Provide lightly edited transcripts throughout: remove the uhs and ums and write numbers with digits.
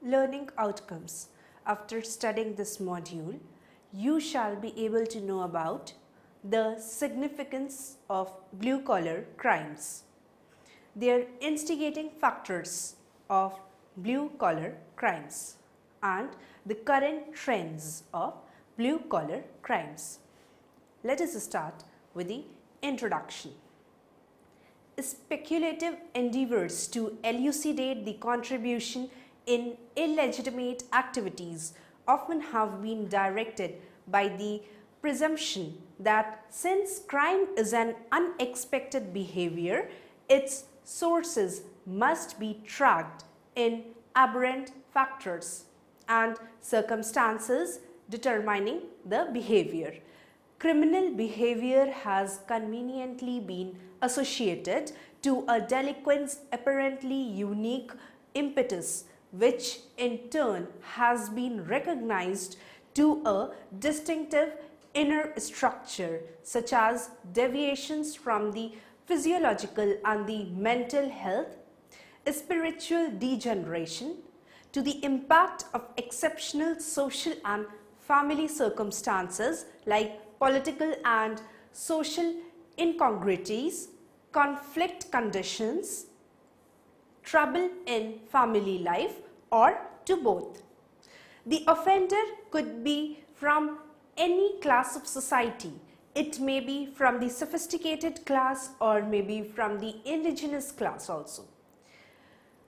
learning outcomes. After studying this module, you shall be able to know about the significance of blue-collar crimes, their instigating factors of blue-collar crimes, and the current trends of blue-collar crimes. Let us start with the introduction. Speculative endeavors to elucidate the contribution in illegitimate activities often have been directed by the presumption that since crime is an unexpected behavior, its sources must be tracked in aberrant factors and circumstances determining the behavior. Criminal behavior has conveniently been associated to a delinquent's apparently unique impetus, which in turn has been recognized to a distinctive inner structure such as deviations from the physiological and the mental health, spiritual degeneration, to the impact of exceptional social and family circumstances like political and social incongruities, conflict conditions, trouble in family life, or to both. The offender could be from any class of society. It may be from the sophisticated class or maybe from the indigenous class also.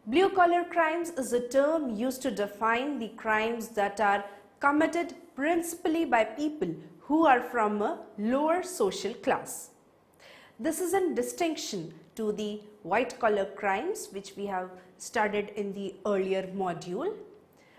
Blue-collar crimes is a term used to define the crimes that are committed principally by people who are from a lower social class. This is in distinction to the white-collar crimes which we have studied in the earlier module,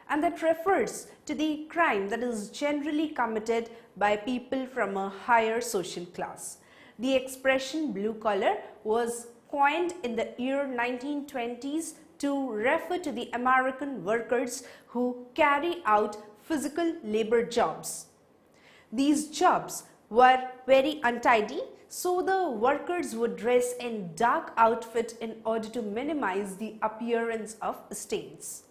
and that refers to the crime that is generally committed by people from a higher social class. The expression blue-collar was coined in the year 1920s to refer to the American workers who carry out physical labor jobs. These jobs were very untidy, so the workers would dress in dark outfit in order to minimize the appearance of stains.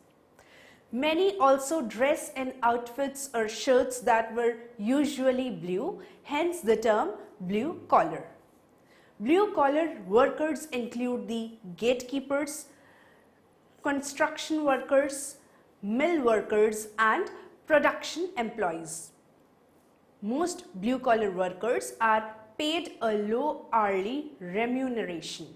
Many also dress in outfits or shirts that were usually blue, hence the term blue collar. Blue collar workers include the gatekeepers, construction workers, mill workers, and production employees. Most blue-collar workers are paid a low hourly remuneration,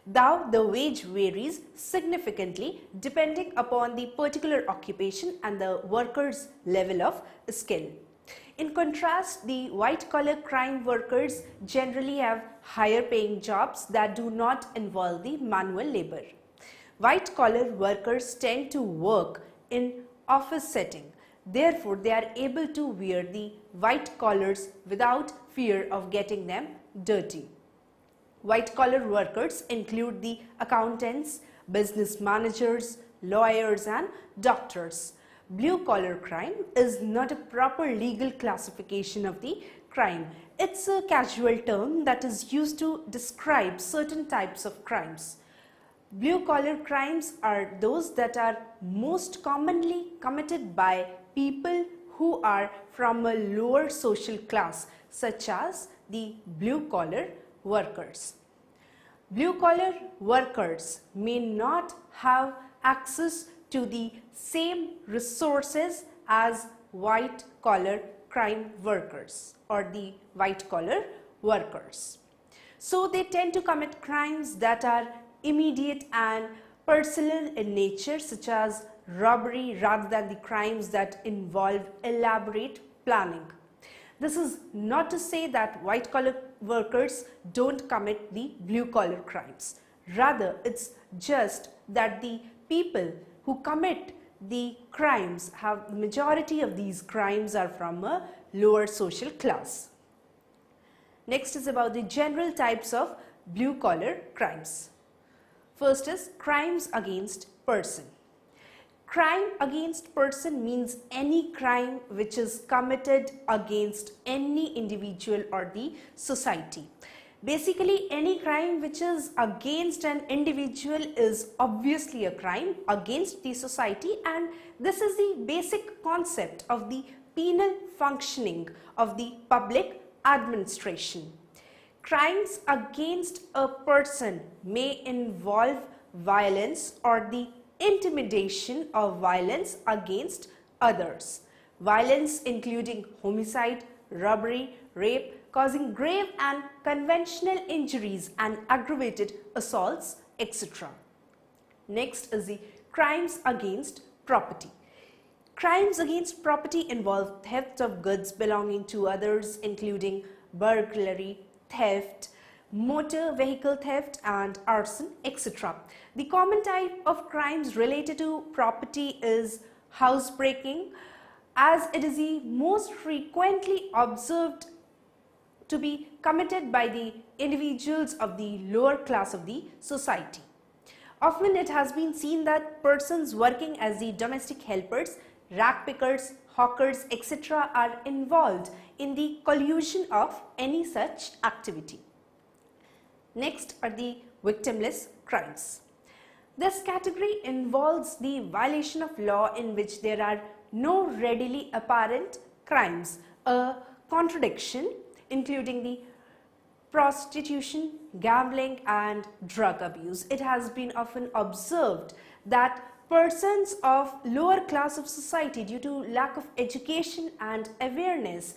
though the wage varies significantly depending upon the particular occupation and the worker's level of skill. In contrast, the white-collar crime workers generally have higher paying jobs that do not involve the manual labor. White-collar workers tend to work in office setting. Therefore, they are able to wear the white collars without fear of getting them dirty. White-collar workers include the accountants, business managers, lawyers, and doctors. Blue-collar crime is not a proper legal classification of the crime. It's a casual term that is used to describe certain types of crimes. Blue-collar crimes are those that are most commonly committed by people who are from a lower social class, such as the blue-collar workers. Blue-collar workers may not have access to the same resources as white-collar crime workers or the white-collar workers. So they tend to commit crimes that are immediate and personal in nature, such as robbery, rather than the crimes that involve elaborate planning. This is not to say that white-collar workers don't commit the blue-collar crimes. Rather, it's just that the people who commit the crimes have the majority of these crimes are from a lower social class. Next is about the general types of blue-collar crimes. First is crimes against person. Crime against person means any crime which is committed against any individual or the society. Basically, any crime which is against an individual is obviously a crime against the society, and this is the basic concept of the penal functioning of the public administration. Crimes against a person may involve violence or the intimidation of violence against others. Violence including homicide, robbery, rape, causing grave and conventional injuries and aggravated assaults, etc. Next is the crimes against property. Crimes against property involve theft of goods belonging to others, including burglary, theft, motor vehicle theft and arson, etc. The common type of crimes related to property is housebreaking, as it is the most frequently observed to be committed by the individuals of the lower class of the society. Often it has been seen that persons working as the domestic helpers, rag pickers, hawkers, etc. are involved in the collusion of any such activity. Next are the victimless crimes. This category involves the violation of law in which there are no readily apparent crimes, a contradiction including the prostitution, gambling and drug abuse. It has been often observed that persons of lower class of society, due to lack of education and awareness,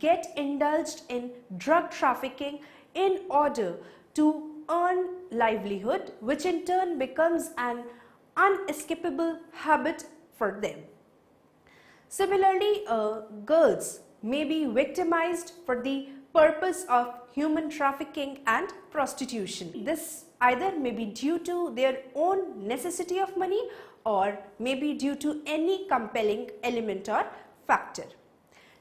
get indulged in drug trafficking in order to earn livelihood, which in turn becomes an unescapable habit for them. Similarly, girls may be victimized for the purpose of human trafficking and prostitution. This either may be due to their own necessity of money or may be due to any compelling element or factor.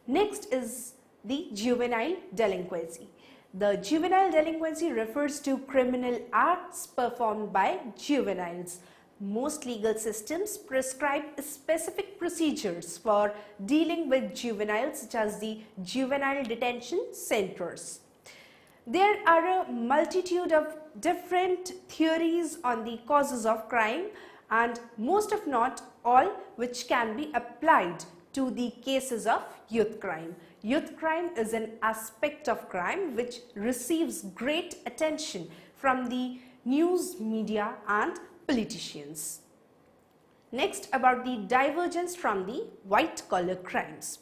Next is the juvenile delinquency. The juvenile delinquency refers to criminal acts performed by juveniles. Most legal systems prescribe specific procedures for dealing with juveniles, such as the juvenile detention centers. There are a multitude of different theories on the causes of crime, and most if not all which can be applied to the cases of youth crime. Youth crime is an aspect of crime which receives great attention from the news media and politicians. Next, about the divergence from the white collar crimes.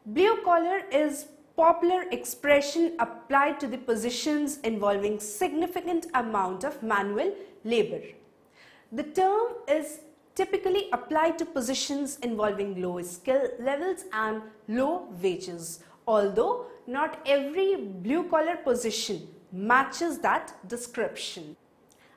Blue collar is popular expression applied to the positions involving significant amount of manual labor. The term is typically applied to positions involving low skill levels and low wages, although not every blue collar position matches that description.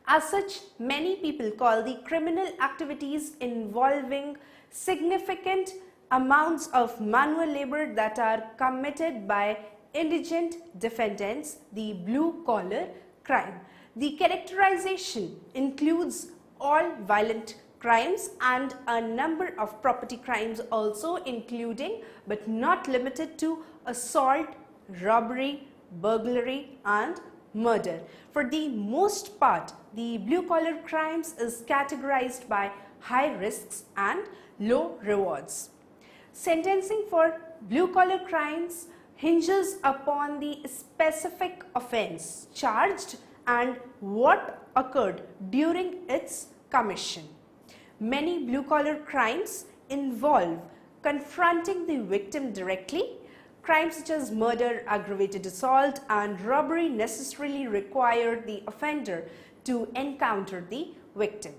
As such, many people call the criminal activities involving significant amounts of manual labor that are committed by indigent defendants the blue collar crime. The characterization includes all violent crimes and a number of property crimes also, including but not limited to assault, robbery, burglary and murder. For the most part, the blue collar crimes is categorized by high risks and low rewards. Sentencing for blue collar crimes hinges upon the specific offense charged and what occurred during its commission. Many blue collar crimes involve confronting the victim directly. Crimes such as murder, aggravated assault and robbery necessarily require the offender to encounter the victim.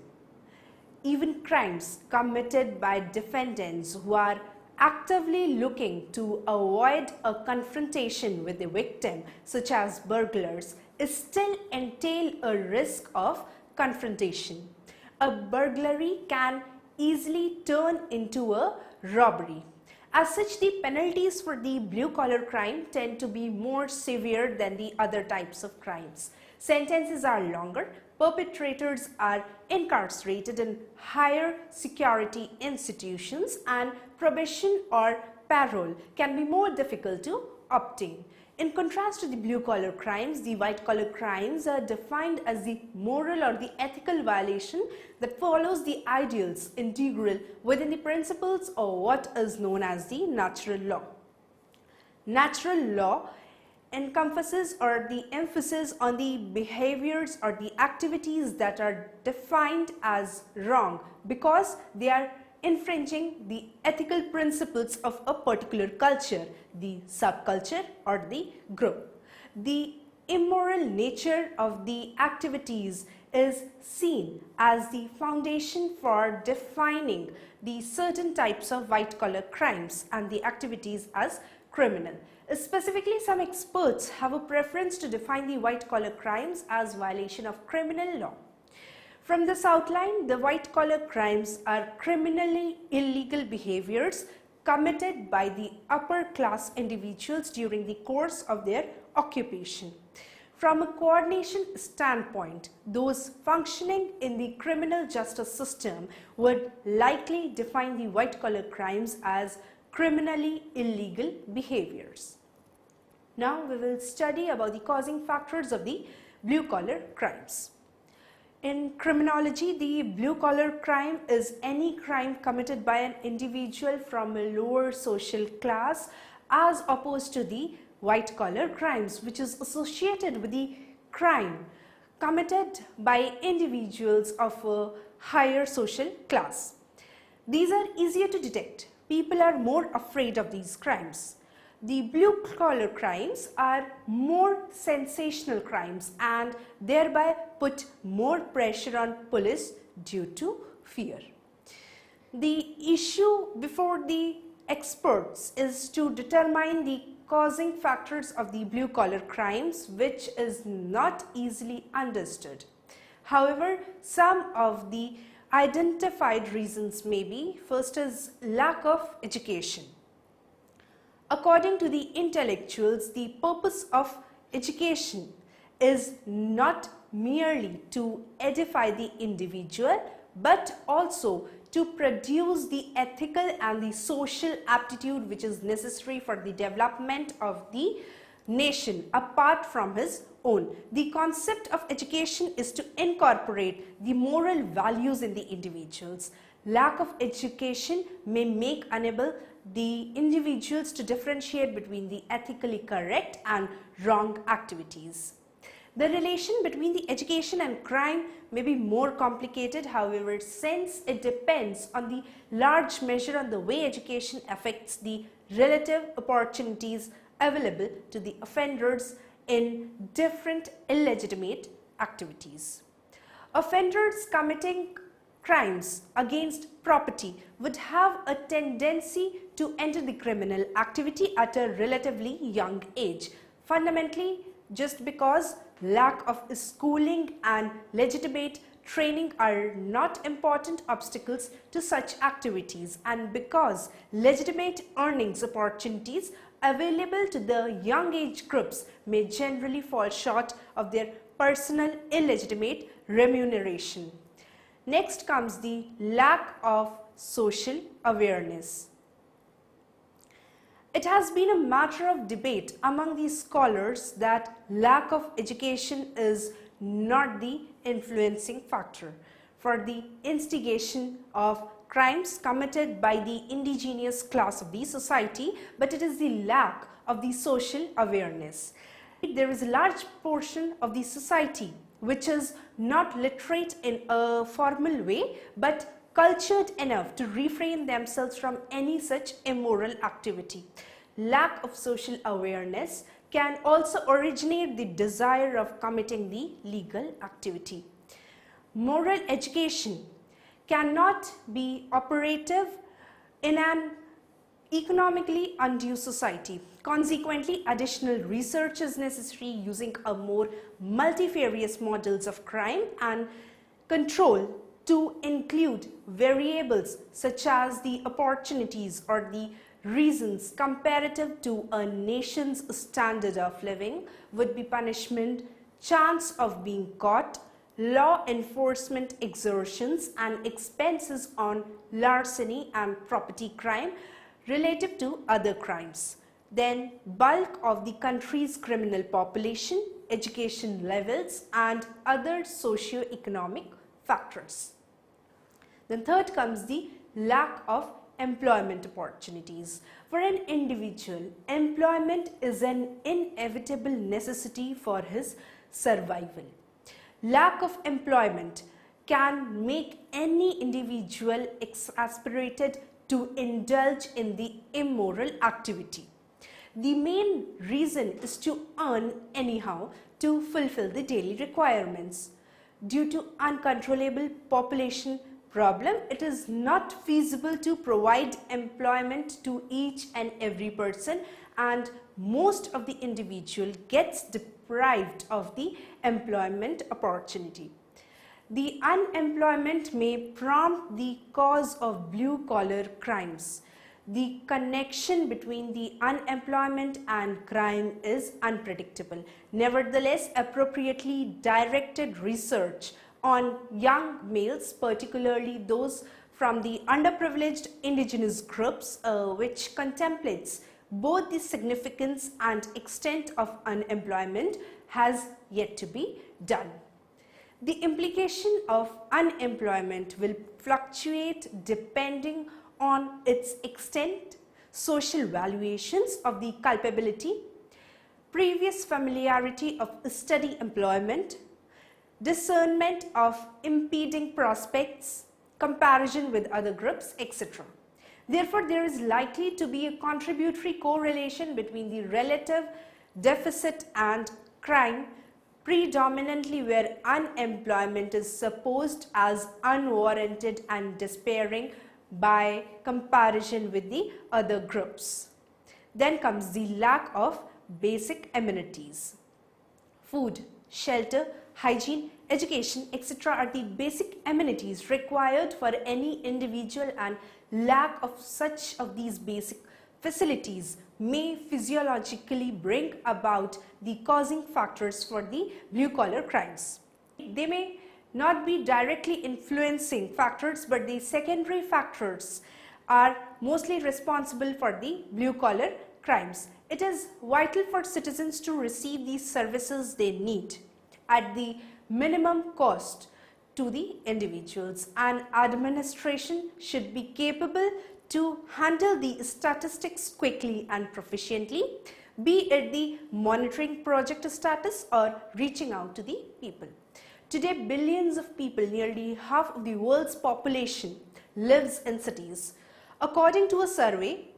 Even crimes committed by defendants who are actively looking to avoid a confrontation with the victim, such as burglars, still entail a risk of confrontation. A burglary can easily turn into a robbery. As such, the penalties for the blue collar crime tend to be more severe than the other types of crimes. Sentences are longer, perpetrators are incarcerated in higher security institutions, and probation or parole can be more difficult to obtain. In contrast to the blue-collar crimes, the white-collar crimes are defined as the moral or the ethical violation that follows the ideals integral within the principles of what is known as the natural law. Natural law encompasses or the emphasis on the behaviors or the activities that are defined as wrong because they are infringing the ethical principles of a particular culture, the subculture or the group. The immoral nature of the activities is seen as the foundation for defining the certain types of white-collar crimes and the activities as criminal. Specifically, some experts have a preference to define the white-collar crimes as violation of criminal law. From this outline, the white-collar crimes are criminally illegal behaviors committed by the upper-class individuals during the course of their occupation. From a coordination standpoint, those functioning in the criminal justice system would likely define the white-collar crimes as criminally illegal behaviors. Now we will study about the causing factors of the blue-collar crimes. In criminology, the blue-collar crime is any crime committed by an individual from a lower social class as opposed to the white-collar crimes, which is associated with the crime committed by individuals of a higher social class. These are easier to detect. People are more afraid of these crimes. The blue-collar crimes are more sensational crimes and thereby put more pressure on police due to fear. The issue before the experts is to determine the causing factors of the blue-collar crimes, which is not easily understood. However, some of the identified reasons may be: first is lack of education. According to the intellectuals, the purpose of education is not merely to edify the individual but also to produce the ethical and the social aptitude which is necessary for the development of the nation apart from his own. The concept of education is to incorporate the moral values in the individuals. Lack of education may make unable the individuals to differentiate between the ethically correct and wrong activities. The relation between the education and crime may be more complicated, however, since it depends on the large measure on the way education affects the relative opportunities available to the offenders in different illegitimate activities. Offenders committing crimes against property would have a tendency to enter the criminal activity at a relatively young age, fundamentally just because lack of schooling and legitimate training are not important obstacles to such activities, and because legitimate earnings opportunities available to the young age groups may generally fall short of their personal illegitimate remuneration. Next comes the lack of social awareness. It has been a matter of debate among the scholars that lack of education is not the influencing factor for the instigation of crimes committed by the indigenous class of the society, but it is the lack of the social awareness. There is a large portion of the society which is not literate in a formal way but cultured enough to refrain themselves from any such immoral activity. Lack of social awareness can also originate the desire of committing the legal activity. Moral education cannot be operative in an economically undue society. Consequently, additional research is necessary using a more multifarious models of crime and control to include variables such as the opportunities or the reasons comparative to a nation's standard of living, would be punishment, chance of being caught, law enforcement exertions, and expenses on larceny and property crime relative to other crimes. then bulk of the country's criminal population, education levels, and other socio-economic factors. Then third comes the lack of employment opportunities. For an individual, employment is an inevitable necessity for his survival. Lack of employment can make any individual exasperated to indulge in the immoral activity. The main reason is to earn anyhow to fulfill the daily requirements. Due to uncontrollable population problem, it is not feasible to provide employment to each and every person, and most of the individual gets deprived of the employment opportunity. The unemployment may prompt the cause of blue-collar crimes. The connection between the unemployment and crime is unpredictable. Nevertheless, appropriately directed research on young males, particularly those from the underprivileged indigenous groups, which contemplates both the significance and extent of unemployment, has yet to be done. The implication of unemployment will fluctuate depending on its extent, social valuations of the culpability, previous familiarity of steady employment, discernment of impeding prospects, comparison with other groups, etc. Therefore, there is likely to be a contributory correlation between the relative deficit and crime, predominantly where unemployment is supposed as unwarranted and despairing by comparison with the other groups. Then comes the lack of basic amenities. Food, shelter, hygiene, education, etc. are the basic amenities required for any individual, and lack of such of these basic facilities may physiologically bring about the causing factors for the blue-collar crimes. They may not be directly influencing factors, but the secondary factors are mostly responsible for the blue-collar crimes. It is vital for citizens to receive these services they need at the minimum cost to the individuals, and administration should be capable to handle the statistics quickly and proficiently, be it the monitoring project status or reaching out to the people. Today, billions of people, nearly half of the world's population, lives in cities. According to a survey,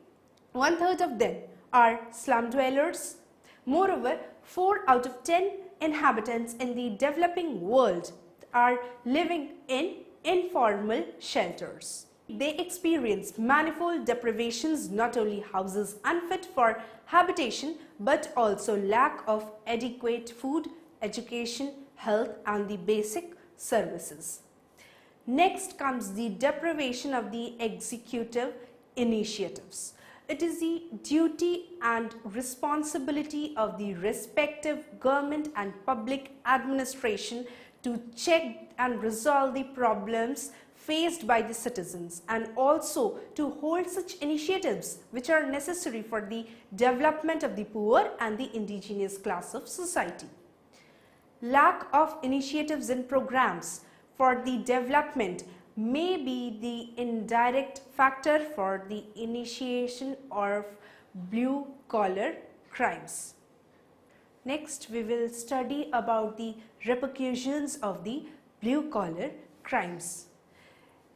1/3 of them are slum dwellers. Moreover, 4 out of 10 inhabitants in the developing world are living in informal shelters. They experience manifold deprivations, not only houses unfit for habitation, but also lack of adequate food, education, health, and the basic services. Next comes the deprivation of the executive initiatives. It is the duty and responsibility of the respective government and public administration to check and resolve the problems faced by the citizens, and also to hold such initiatives which are necessary for the development of the poor and the indigenous class of society. Lack of initiatives and programs for the development may be the indirect factor for the initiation of blue-collar crimes. Next, we will study about the repercussions of the blue-collar crimes.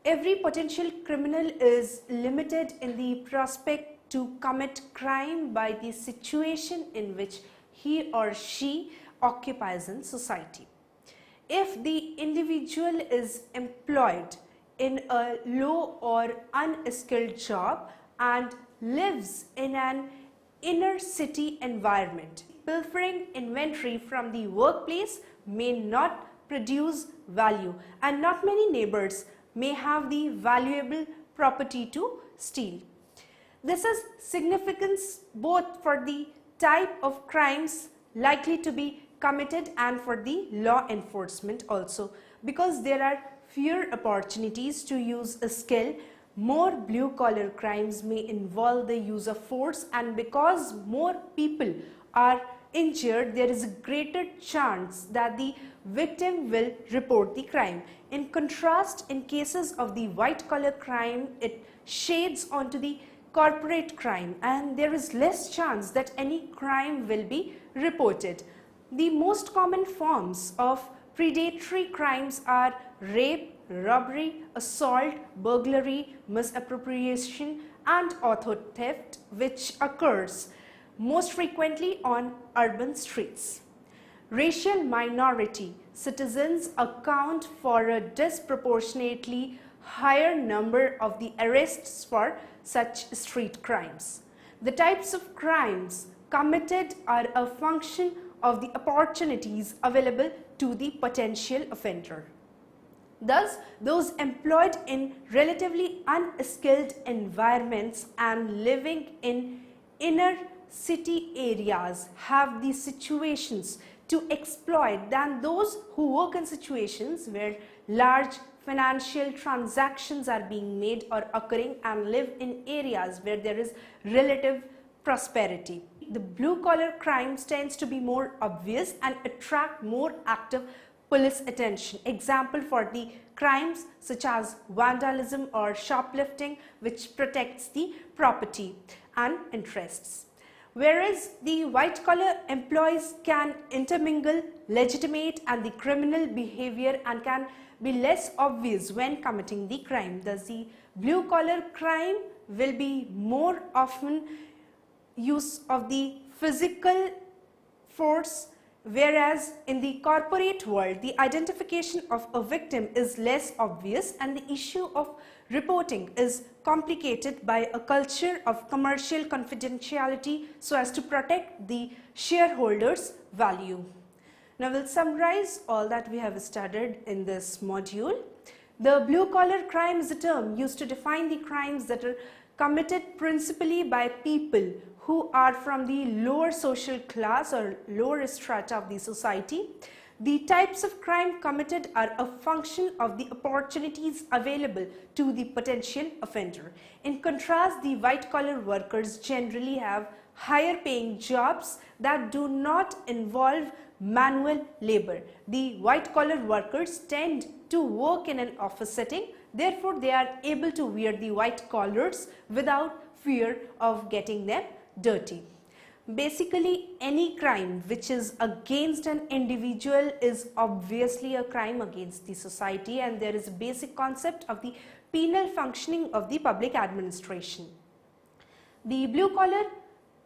Every potential criminal is limited in the prospect to commit crime by the situation in which he or she occupies in society. If the individual is employed in a low or unskilled job and lives in an inner city environment, pilfering inventory from the workplace may not produce value, and not many neighbors may have the valuable property to steal. This has significance both for the type of crimes likely to be committed and for the law enforcement also, because there are fewer opportunities to use a skill more blue-collar crimes may involve the use of force, and because more people are injured, there is a greater chance that the victim will report the crime. In contrast, in cases of the white-collar crime, it shades onto the corporate crime, and there is less chance that any crime will be reported. The most common forms of predatory crimes are rape, robbery, assault, burglary, misappropriation, and auto theft, which occurs most frequently on urban streets. Racial minority citizens account for a disproportionately higher number of the arrests for such street crimes. The types of crimes committed are a function of the opportunities available to the potential offender. Thus, those employed in relatively unskilled environments and living in inner city areas have the situations to exploit than those who work in situations where large financial transactions are being made or occurring and live in areas where there is relative prosperity. The blue-collar crimes tends to be more obvious and attract more active police attention. Example for the crimes such as vandalism or shoplifting, which protects the property and interests. Whereas the white-collar employees can intermingle legitimate and the criminal behavior and can be less obvious when committing the crime. Thus, the blue-collar crime will be more often use of the physical force, whereas in the corporate world the identification of a victim is less obvious and the issue of reporting is complicated by a culture of commercial confidentiality so as to protect the shareholders' value. Now we'll summarize all that we have studied in this module. The blue-collar crime is a term used to define the crimes that are committed principally by people who are from the lower social class or lower strata of the society. The types of crime committed are a function of the opportunities available to the potential offender. In contrast, the white-collar workers generally have higher paying jobs that do not involve manual labor. The white-collar workers tend to work in an office setting, therefore they are able to wear the white collars without fear of getting them dirty. Basically, any crime which is against an individual is obviously a crime against the society, and there is a basic concept of the penal functioning of the public administration. The blue-collar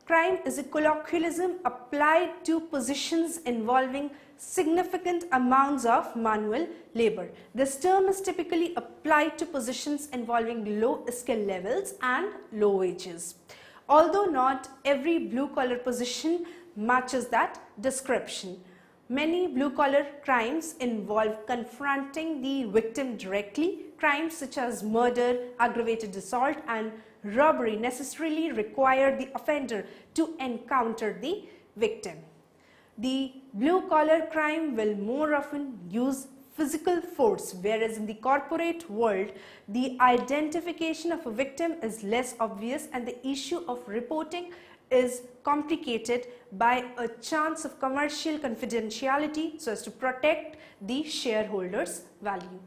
crime is a colloquialism applied to positions involving significant amounts of manual labor. This term is typically applied to positions involving low skill levels and low wages. Although not every blue-collar position matches that description. Many blue-collar crimes involve confronting the victim directly. Crimes such as murder, aggravated assault, and robbery necessarily require the offender to encounter the victim. The blue-collar crime will more often use physical force, whereas in the corporate world, the identification of a victim is less obvious and the issue of reporting is complicated by a chance of commercial confidentiality so as to protect the shareholders' value.